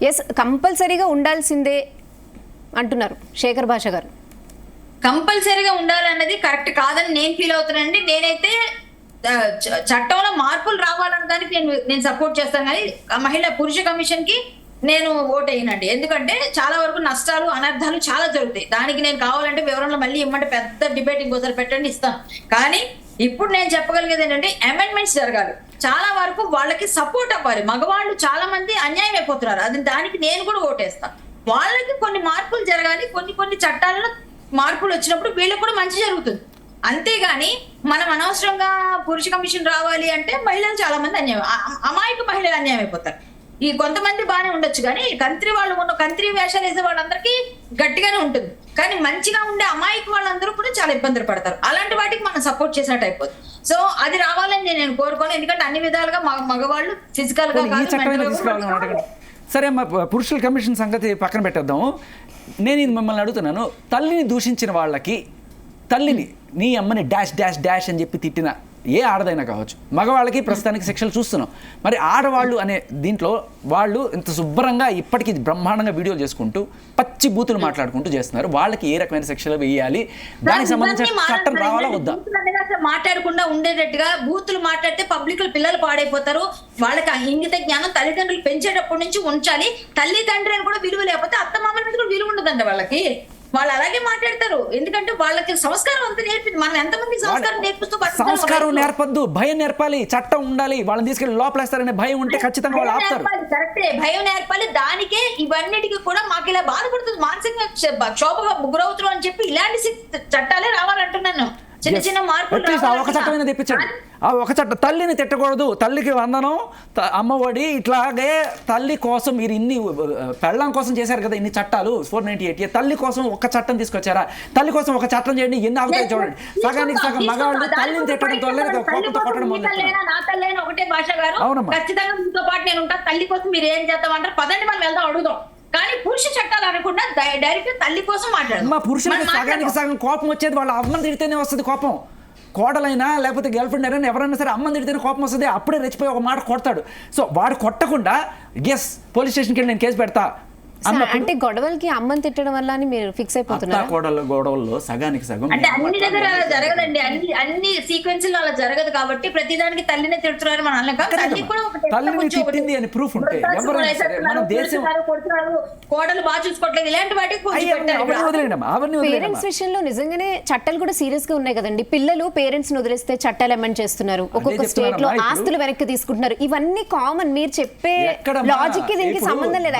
Yes, కంపల్సరీగా ఉండాల్సిందే అంటున్నారు శేఖర్ భాష గారు. కంపల్సరీగా ఉండాలన్నది కరెక్ట్ కాదని నేను ఫీల్ అవుతున్నానండి. నేనైతే చట్టంలో మార్పులు రావాలనడానికి నేను సపోర్ట్ చేస్తాను, కానీ పురుష కమిషన్ కి నేను ఓట్ అయ్యానండి. ఎందుకంటే చాలా వరకు నష్టాలు అనర్థాలు చాలా జరుగుతాయి. దానికి నేను కావాలంటే వివరణలు మళ్ళీ ఇమ్మంటే పెద్ద డిబేట్ ఇంకోసారి పెట్టండి, ఇస్తాను. కానీ ఇప్పుడు నేను చెప్పగలిగేది ఏంటంటే అమెండ్మెంట్స్ జరగాలి. చాలా వరకు వాళ్ళకి సపోర్ట్ అవ్వాలి. మగవాళ్ళు చాలా మంది అన్యాయం అయిపోతున్నారు, అది దానికి నేను కూడా ఓటేస్తాను. వాళ్ళకి కొన్ని మార్పులు జరగాలి, కొన్ని చట్టాలలో మార్పులు వచ్చినప్పుడు వీళ్ళకి కూడా మంచి జరుగుతుంది. అంతేగాని మనం అనవసరంగా పురుష కమిషన్ రావాలి అంటే మహిళలు చాలా మంది అన్యాయం, అమాయక మహిళలు అన్యాయం అయిపోతారు. ఈ కొంతమంది బాగానే ఉండొచ్చు, కానీ కంత్రి వాళ్ళు ఉన్న కంత్రి వేషాలు వేసే వాళ్ళందరికీ గట్టిగానే ఉంటుంది, కానీ మంచిగా ఉండే అమాయక వాళ్ళందరూ కూడా చాలా ఇబ్బందులు పడతారు. అలాంటి వాటికి మనం సపోర్ట్ చేసినట్టు అయిపోతుంది. సో అది రావాలని నేను కోరుకోను, ఎందుకంటే అన్ని విధాలుగా మగవాళ్ళు ఫిజికల్ గా. సరే అమ్మా, పురుషుల కమిషన్ సంగతి పక్కన పెట్టేద్దాము. నేను ఇది మిమ్మల్ని అడుగుతున్నాను, తల్లిని దూషించిన వాళ్ళకి, తల్లిని నీ అమ్మని డాష్ డాష్ డాష్ అని చెప్పి తిట్టిన ఏ ఆడదైనా కావచ్చు, మగవాళ్ళకి ప్రస్తుతానికి శిక్షలు చూస్తున్నాం. మరి ఆడవాళ్ళు అనే దీంట్లో వాళ్ళు ఇంత శుభ్రంగా ఇప్పటికీ బ్రహ్మాండంగా వీడియోలు చేసుకుంటూ పచ్చి బూతులు మాట్లాడుకుంటూ చేస్తున్నారు. వాళ్ళకి ఏ రకమైన శిక్షలు వేయాలి, దానికి సంబంధించిన చట్టం రావాలా వద్దా? మాట్లాడకుండా ఉండేటట్టుగా బూతులు మాట్లాడితే పబ్లిక్ లో పిల్లలు పాడైపోతారు. వాళ్ళకి ఇంగిత జ్ఞానం తల్లిదండ్రులు పెంచేటప్పటి నుంచి ఉంచాలి. తల్లిదండ్రులు అని కూడా విలువ లేకపోతే అత్తమామల మీద కూడా విలువ ఉండదండి వాళ్ళకి. వాళ్ళు అలాగే మాట్లాడతారు, ఎందుకంటే వాళ్ళకి సంస్కారం అంతా నేర్పింది. మనం ఎంతమంది సంస్కారం నేర్పిస్తూ సంస్కారం నేర్పద్దు, భయం నేర్పాలి, చట్టం ఉండాలి. వాళ్ళని తీసుకెళ్లి లోపలేస్తారనే భయం ఉంటే ఖచ్చితంగా వాళ్ళు ఆపుతారు. కరెక్టే, భయం నేర్పాలి. దానికే ఇవన్నిటికీ కూడా మాకు ఇలా బాధపడుతుంది, మానసికంగా క్షోభగా గురవుతున్నాం అని చెప్పి ఇలాంటి చట్టాలే రావాలంటున్నాను. చిన్న చిన్న మార్పులు ఒక చట్టమైనా తెప్పించండి. ఆ ఒక చట్టం, తల్లిని తిట్టకూడదు, తల్లికి వందనం, అమ్మఒడి, ఇట్లాగే తల్లి కోసం మీరు ఇన్ని పెళ్ళాం కోసం చేశారు కదా ఇన్ని చట్టాలు 498. తల్లి కోసం ఒక చట్టం తీసుకొచ్చారా? తల్లి కోసం ఒక చట్టం చేయండి, ఎన్ని ఆగుతాయి చూడండి. సగానికి సగం మగాళ్ళు తల్లిని తిట్టడం వల్ల కోపంతో కొట్టడం ఒకటే భాష గారు. ఖచ్చితంగా మీతో పాటు నేను ఉంటాను. తల్లి కోసం మీరు ఏం చేద్దామంటారు? పదండి మనం వెళ్దాం, అడుగుదాం. కానీ పురుష చట్టాలు అనకుండా డైరెక్ట్ తల్లి కోసం మాట్లాడదు. మా పురుషులకి సగానికి సగం కోపం వచ్చేది వాళ్ళ అమ్మని తిడితేనే వస్తుంది కోపం. కోడలైనా లేకపోతే గర్ల్ ఫ్రెండ్ అయినా ఎవరైనా సరే అమ్మని తిడితేనే కోపం వస్తుంది. అప్పుడే రెచ్చిపోయి ఒక మాట కొడతాడు. సో వాడు కొట్టకుండా ఎస్ పోలీస్ స్టేషన్కి వెళ్ళి నేను కేసు పెడతా అంటే గొడవలకి అమ్మని తిట్టడం వల్ల అని మీరు ఫిక్స్ అయిపోతున్నారు. గొడవల్లో సగానికి సగం అంటే అన్ని దగ్గర అలా జరగదండి, అన్ని సీక్వెన్స్ లో అలా జరగదు. కాబట్టి ప్రతిదానికి తల్లినే తిడుతున్నారు మన తల్లిని తిట్టింది అని ప్రూఫ్ ఉంటే మన దేశం కోడలు బాగా చూసుకోవట్లేదు, ఇలాంటి వాటికి పేరెంట్స్ విషయంలో నిజంగానే చట్టాలు కూడా సీరియస్ గా ఉన్నాయి కదండి. పిల్లలు పేరెంట్స్ ని వదిలేస్తే చట్టాలు అమెండ్ చేస్తున్నారు, ఒక్కొక్క స్టేట్ లో ఆస్తులు వెనక్కి తీసుకుంటున్నారు. ఇవన్నీ కామన్. మీరు చెప్పే లాజిక్ కి దీనికి సంబంధం లేదు.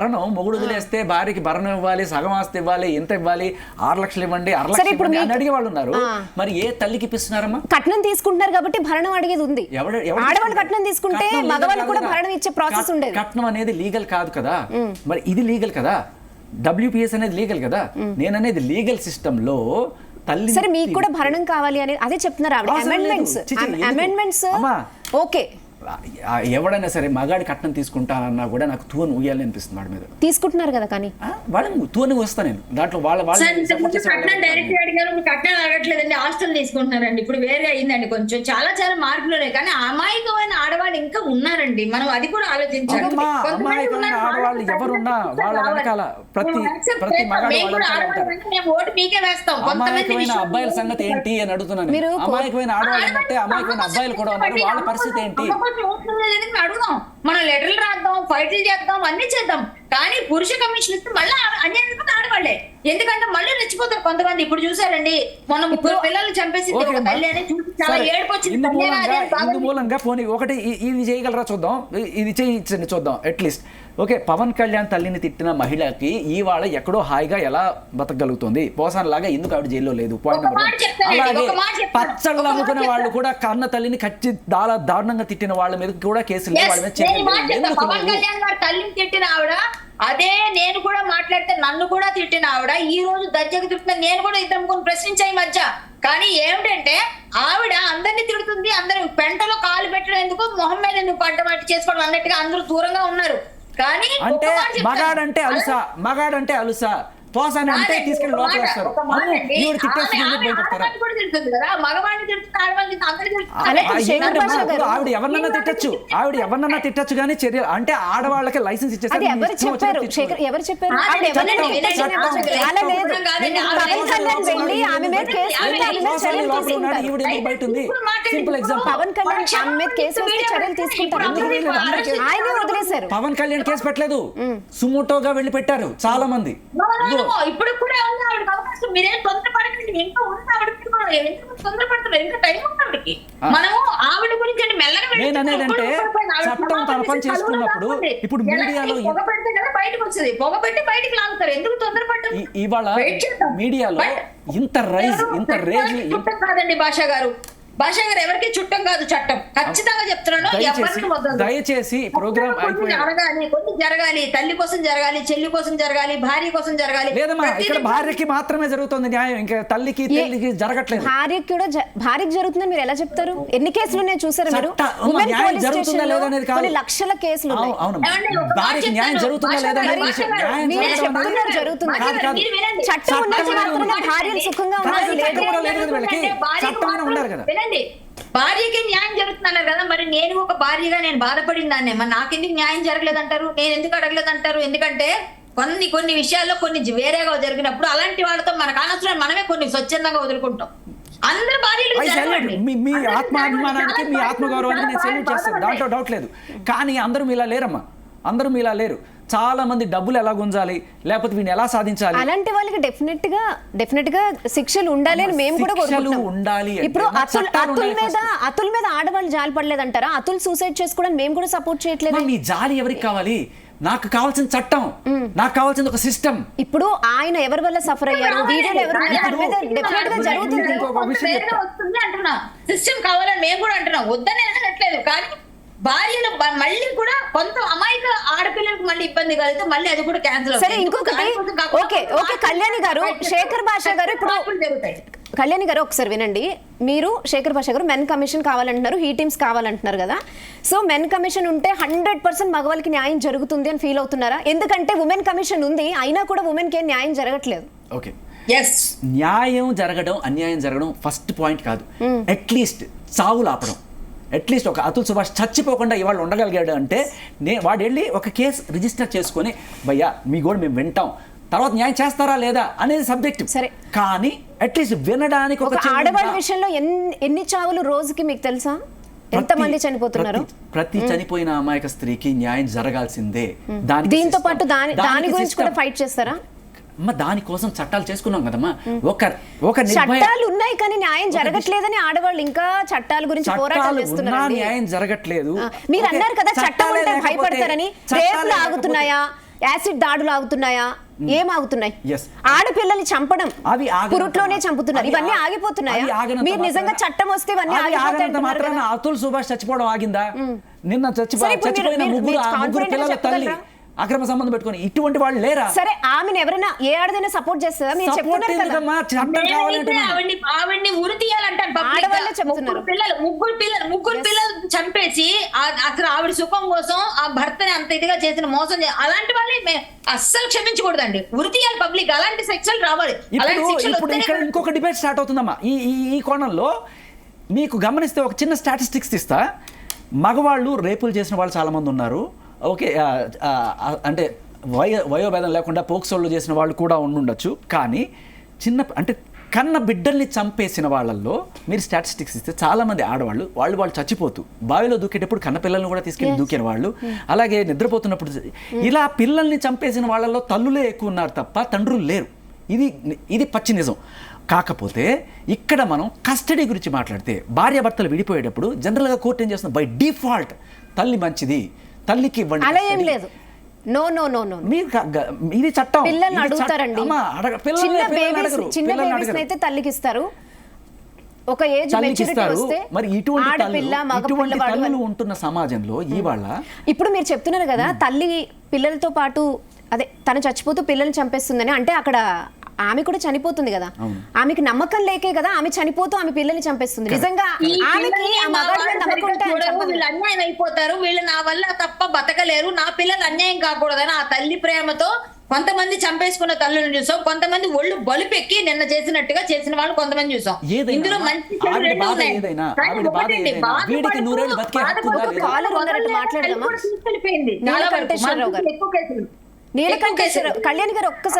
భరణం మొగుడు వదిలేస్తే భార్యకి భరణం ఇవ్వాలి, సగం ఆస్తి ఇవ్వాలి, ఎంత ఇవ్వాలి, 6 లక్షలు ఇవ్వండి, 6 లక్షలు ఇవ్వండి అని అడిగే వాళ్ళు ఉన్నారు. మరి ఏ తల్లికి ఇప్పిస్తున్నారమ్మా? కట్నం తీసుకుంటున్నారు కాబట్టి భరణం అడిగేది ఉంది. ఆడవాళ్ళు కట్నం తీసుకుంటే మగవాళ్ళు కూడా భరణం ఇచ్చే ప్రాసెస్ ఉండేది. కట్నం అనేది లీగల్ కాదు కదా, మరి ఇది లీగల్ కదా. WPS అనేది లీగల్ కదా. నేను అనేది లీగల్ సిస్టమ్ లో తల్లి. సరే, మీకు కూడా భరణం కావాలి అని అదే చెప్తున్నారు ఆవిడ. అమెండ్మెంట్స్ ఓకే, ఎవడైనా సరే మగాడి కట్నం తీసుకుంటానన్నా కూడా నాకు తూను ఊయాలని అనిపిస్తుంది. వాడి మీద తీసుకుంటున్నారు కదా, కానీ వాళ్ళని తూని వస్తా నేను దాంట్లో డైరెక్ట్ అడిగారు, కట్నం అడగట్లేదండి, హాస్టల్ తీసుకుంటున్నారండి. ఇప్పుడు వేరే అయిందండి, కొంచెం చాలా చాలా మార్పులు ఉన్నాయి. కానీ అమాయకమైన ఆడవాళ్ళు ఇంకా ఉన్నారండి, మనం అది కూడా ఆలోచించాలి. అమాయకమైన ఆడవాళ్ళు ఎవరున్నా వాళ్ళ వెనకాల ప్రతి మగాడు ఓటు మీకే వేస్తాం. అమాయకమైన అబ్బాయిల సంగతి ఏంటి అని అడుగుతున్నాను. అమాయకమైన ఆడవాళ్ళు అంటే అమాయకమైన అబ్బాయిలు కూడా ఉన్నారు, వాళ్ళ పరిస్థితి ఏంటి? అడుగుదాం, మనం లెటర్లు రాద్దాం, ఫైట్లు చేద్దాం, అన్ని చేద్దాం. కానీ పురుష కమిషన్ ఇస్తే మళ్ళీ అన్యాయం ఆడవాళ్లే, ఎందుకంటే మళ్ళీ రెచ్చిపోతారు కొంతమంది. ఇప్పుడు చూసారండి, మొన్న 3 పిల్లలు చంపేసి తల్లి అని చూసి చాలా ఏడుపు వచ్చింది. ఇందు మూలంగా పోనీ ఒకటి ఇది చేయగలరా చూద్దాం, ఇది చేయించండి చూద్దాం అట్లీస్ట్. ఓకే, పవన్ కళ్యాణ్ తల్లిని తిట్టిన మహిళకి ఇవాళ ఎక్కడో హాయిగా ఎలా బతకగలుగుతుంది? పోసాన్ లాగా ఎందుకు ఆవిడ జైల్లో లేదు? Point number 1. అలాగే పచ్చళ్ళు అమ్ముకునే వాళ్ళు కూడా కన్న తల్లిని చాలా దారుణంగా తిట్టిన వాళ్ళ మీద కూడా కేసులు వాళ్ళ మీద పవన్ కళ్యాణ్ గారు తల్లిని తిట్టిన ఆవిడ అదే నేను కూడా మాట్లాడితే నన్ను కూడా తిట్టిన ఆవిడ ఈ రోజు దర్జాగా తిట్టిన నేను కూడా ఇద్దరు ప్రశ్నించాయి మధ్య. కానీ ఏమిటంటే ఆవిడ అందరినీ తిడుతుంది, అందరూ పెంటలో కాలు పెట్టడం ఎందుకు, మొహం మీద ఎందుకు పడ్డమాటి చేసుకోవడం అన్నట్టుగా అందరూ దూరంగా ఉన్నారు. కానీ అంటే మగాడంటే అలుసా పోసాని అంటే తీసుకెళ్లి లోపల వేస్తారు. ఈవిడ తిట్టేస్తుంది భయపడతారా? ఆవిడ ఎవరినన్నా తిట్టచ్చు, ఆవిడ ఎవరినన్నా తిట్టచ్చు కానీ చర్య అంటే ఆడవాళ్ళకి లైసెన్స్ ఇచ్చేసారు. ఎవరు చెప్పారు? ఎవరు చెప్పారు? బయట ఉంది. సింపుల్ ఎగ్జాంపుల్, పవన్ కళ్యాణ్ ఆమె మీద కేసు వేస్తే చర్యలు తీసుకుంటారు. ఆయనే వదిలేశారు. పవన్ కళ్యాణ్ కేసు పెట్టలేదు, సుమోటోగా వెళ్ళి పెట్టారు చాలా మంది. ఇప్పుడు కూడా మీరేం తొందరపడకండి, ఇంకా ఉంది ఆవిడకి, తొందరపడుతున్నారు, ఇంకా టైం ఉంది ఆవిడకి. మనము ఆవిడ గురించి మెల్లగా నేననేదంటే చట్టం తన పని చేసుకున్నప్పుడు ఇప్పుడు మీడియాలో పొగ పెడితే కదా బయటకు వచ్చేది, పొగ పెట్టి బయటకు లాగుతారు, ఎందుకు తొందరపడ్డారు? ఇవాళ మీడియాలో ఇంత రేజ్ కాదండి భాషా గారు ఎవరికి చుట్టం కాదు చట్టం, ఖచ్చితంగా చెప్తున్నాను. దయచేసి ప్రోగ్రామ్ జరగాలి, కొన్ని జరగాలి, తల్లి కోసం జరగాలి, చెల్లి కోసం జరగాలి, భార్య కోసం జరగాలి. లేదమ్మా, ఇక్కడ భార్యకి మాత్రమే జరుగుతుంది న్యాయం, ఇంకా తల్లికి తల్లికి జరగట్లేదు. భార్యకి జరుగుతుందని మీరు ఎలా చెప్తారు? ఎన్ని కేసులు నేను చూసారు మీరు? న్యాయం జరుగుతుందా లేదా అనేది కాదు, కొన్ని లక్షల కేసులు. భార్యకి న్యాయం జరుగుతుందా లేదా అనేది జరుగుతుంది. చట్టం ఉన్నంత మాత్రమే భార్యలు సుఖంగా ఉన్నారు ఉండాలి కదా. భార్యకి న్యాయం జరుగుతున్నారు కదా, మరి నేను ఒక భార్యగా నేను బాధపడిన దాన్నే, మరి నాకెందుకు న్యాయం జరగలేదంటారు? నేను ఎందుకు అడగలేదంటారు? ఎందుకంటే కొన్ని విషయాల్లో కొన్ని వేరేగా జరిగినప్పుడు అలాంటి వాళ్ళతో మనకు అనవసరం, మనమే కొన్ని స్వచ్ఛందంగా వదులుకుంటాం. అందరు భార్యలు మీ ఆత్మాభిమానానికి, మీ ఆత్మగౌరవానికి నేను సెల్యూట్ చేస్తాను, దాంట్లో డౌట్ లేదు. కానీ అందరూ మీలా లేరమ్మా, అందరూ మీలా లేరు. చాలా మంది డబ్బులు ఎలా గుంజాలి, లేకపోతే వీడిని ఎలా సాధించాలి, అలాంటి వాళ్ళకి డెఫినెట్ గా శిక్షలు ఉండాలి అని మేము కూడా ఉండాలి. ఇప్పుడు అతుల్ మీద ఆడవాళ్ళు జాలి పడలేదంటారా? అతుల్ సూసైడ్ చేసుకోవడానికి మేము కూడా సపోర్ట్ చేయట్లేదు. మీ జాలి ఎవరికి కావాలి? నాకు కావాల్సిన చట్టం, నాకు కావాల్సిన ఒక సిస్టమ్. ఇప్పుడు ఆయన ఎవరి వల్ల సఫర్ అయ్యారు, వీడియోలు ఎవరు జరుగుతుంది అంటున్నా. సిస్టమ్ కావాలని మేము కూడా అంటున్నాం, వద్దని అనట్లేదు. కానీ భార్యలు మళ్ళీ కూడా కొంత అమాయక ఆడపిల్లలకు మళ్ళీ ఇబ్బంది కలిగితే మళ్ళీ అది కూడా క్యాన్సిల్. సరే, ఇంకొకటి ఓకే కళ్యాణి గారు, శేఖర్ భాష గారు, ఇప్పుడు కళ్యాణి గారు ఒకసారి వినండి. మీరు శేఖర్ భాష గారు మెన్ కమిషన్ కావాలంటున్నారు, హీ టీమ్స్ కావాలంటున్నారు కదా. సో మెన్ కమిషన్ ఉంటే 100% మగవాళ్ళకి న్యాయం జరుగుతుంది అని ఫీల్ అవుతున్నారా? ఎందుకంటే ఉమెన్ కమిషన్ ఉంది, అయినా కూడా ఉమెన్ కి న్యాయం జరగట్లేదు. ఓకే, న్యాయం జరగడం అన్యాయం జరగడం ఫస్ట్ పాయింట్ కాదు. అట్లీస్ట్ చావులు ఆపడం, అట్లీస్ట్ ఒక అతుల్ సుభాష్ చచ్చిపోకుండా ఇవాళ ఉండగలిగాడు అంటే వాడు వెళ్ళి ఒక కేసు రిజిస్టర్ చేసుకొని, భయ్యా మీ కూడా మేము వింటాం, తర్వాత న్యాయం చేస్తారా లేదా అనేది సబ్జెక్ట్. సరే, కానీ అట్లీస్ట్ వినడానికి ఒక ఆడవాళ్ళ విషయంలో ఎన్ని చావులు రోజుకి మీకు తెలుసా? ఎంతమంది చనిపోతున్నారు? ప్రతి చనిపోయిన అమాయక స్త్రీకి న్యాయం జరగాల్సిందే. దీంతో పాటు దాని గురించి కూడా ఫైట్ చేస్తారా? దానికోసం చట్టాలు చేసుకున్నాం కదమ్మా. ఒక చట్టాలు ఉన్నాయి కానీ న్యాయం జరగట్లేదని ఆడవాళ్ళు ఇంకా చట్టాల గురించి పోరాటం చేస్తున్నారు. న్యాయం జరగట్లేదు. మీరు అన్నారు కదా చట్టం ఉంటే భయపడతారని. రేపులు ఆగుతున్నాయా? యాసిడ్ దాడులు ఆగుతున్నాయా? ఏం ఆగుతున్నాయి? ఆడపిల్లల్ని చంపడం, పురుట్లోనే చంపుతున్నారు. ఇవన్నీ ఆగిపోతున్నాయా? మీరు నిజంగా చట్టం వస్తే ఇవన్నీ ఆగిపోతాయి. అతుల్ సుభాష్ చచ్చిపోవడం ఆగిందా? నిన్న చచ్చిపోయిన ముగ్గురు పిల్లల తల్లి అక్రమ సంబంధం పెట్టుకుని ఇటువంటి వాళ్ళు లేరా? సరే, ఆమెను ఎవరైనా ఏ ఆడదైనా సపోర్ట్ చేస్తారా? మీరు చెప్తున్నారు ఆవిడ్ని ఉరి తీయాలంటారు. ముగ్గురు పిల్లలు చంపేసి అసలు ఆవిడ సుఖం కోసం ఆ భర్తని అంత ఇదిగా చేసిన మోసం, అలాంటి వాళ్ళని అస్సలు క్షమించకూడదండి. ఉరి తీయాలి పబ్లిక్, అలాంటి శిక్షలు రావాలి. ఇప్పుడు ఇక్కడ ఇంకొక డిబేట్ స్టార్ట్ అవుతుందమ్మా. ఈ కోణంలో మీకు గమనిస్తే ఒక చిన్న స్టాటిస్టిక్స్ ఇస్తా. మగవాళ్ళు రేపులు చేసిన వాళ్ళు చాలా మంది ఉన్నారు. ఓకే, అంటే వయోభేదం లేకుండా పోక్సోళ్ళు చేసిన వాళ్ళు కూడా ఉండుండొచ్చు. కానీ అంటే కన్న బిడ్డల్ని చంపేసిన వాళ్ళల్లో మీరు స్టాటిస్టిక్స్ ఇస్తే చాలామంది ఆడవాళ్ళు వాళ్ళు చచ్చిపోతూ బావిలో దూకేటప్పుడు కన్న పిల్లల్ని కూడా తీసుకెళ్ళి దూకిన వాళ్ళు, అలాగే నిద్రపోతున్నప్పుడు ఇలా పిల్లల్ని చంపేసిన వాళ్ళల్లో తల్లులే ఎక్కువ ఉన్నారు తప్ప తండ్రులు లేరు. ఇది పచ్చి నిజం. కాకపోతే ఇక్కడ మనం కస్టడీ గురించి మాట్లాడితే భార్యాభర్తలు విడిపోయేటప్పుడు జనరల్గా కోర్టు ఏం చేస్తుంది? బై డిఫాల్ట్ తల్లి మంచిది, తల్లికి ఇవ్వండి. అలా ఏం లేదు. నో, ఇది చట్టం. పిల్లల్ని అడుగుతారండి. చిన్న బేబీస్ అయితే తల్లికి ఇస్తారు. ఒక ఏజ్ మెచ్యూరిటీ వస్తే మరి ఇటువంటి తల్లులు ఉంటున్న సమాజంలో ఇవాళ ఇప్పుడు మీరు చెప్తున్నారు కదా, తల్లి పిల్లలతో పాటు అదే తను చచ్చిపోతూ పిల్లల్ని చంపేస్తుందని. అంటే అక్కడ ఆమె కూడా చనిపోతుంది కదా, ఆమెకి నమ్మకం లేకే కదా ఆమె చనిపోతూ ఆమె పిల్లల్ని చంపేస్తుంది. నిజంగా ఆమెకి వీళ్ళు అన్యాయం అయిపోతారు, వీళ్ళు నా వల్ల తప్ప బతకలేరు, నా పిల్లలు అన్యాయం కాకూడదని ఆ తల్లి ప్రేమతో కొంతమంది చంపేసుకున్న తల్లులను చూసాం, కొంతమంది ఒళ్ళు బలుపెక్కి నిన్న చేసినట్టుగా చేసిన వాళ్ళు కొంతమంది చూసాం. ఏదైనా ఇందులో మంచి చెడు ఆవిడ రెండు బాధ ఉన్నాయి. ఏదైనా, కానీ ఆవిడ బాధ ఒకటండి, ఏదైనా, వీడికి నూరేళ్ళు బతికే హక్కు ఉందా లేదా? కాలర్ ఉన్నారంటే మాట్లాడదామా? తీసుకెళ్ళిపోయింది. నీలకంఠేశ్వరరావు గారు. ఎక్కువ కేసులు నీలకంఠేశ్వరరావు, కళ్యాణ్ గారు ఒక్కసారి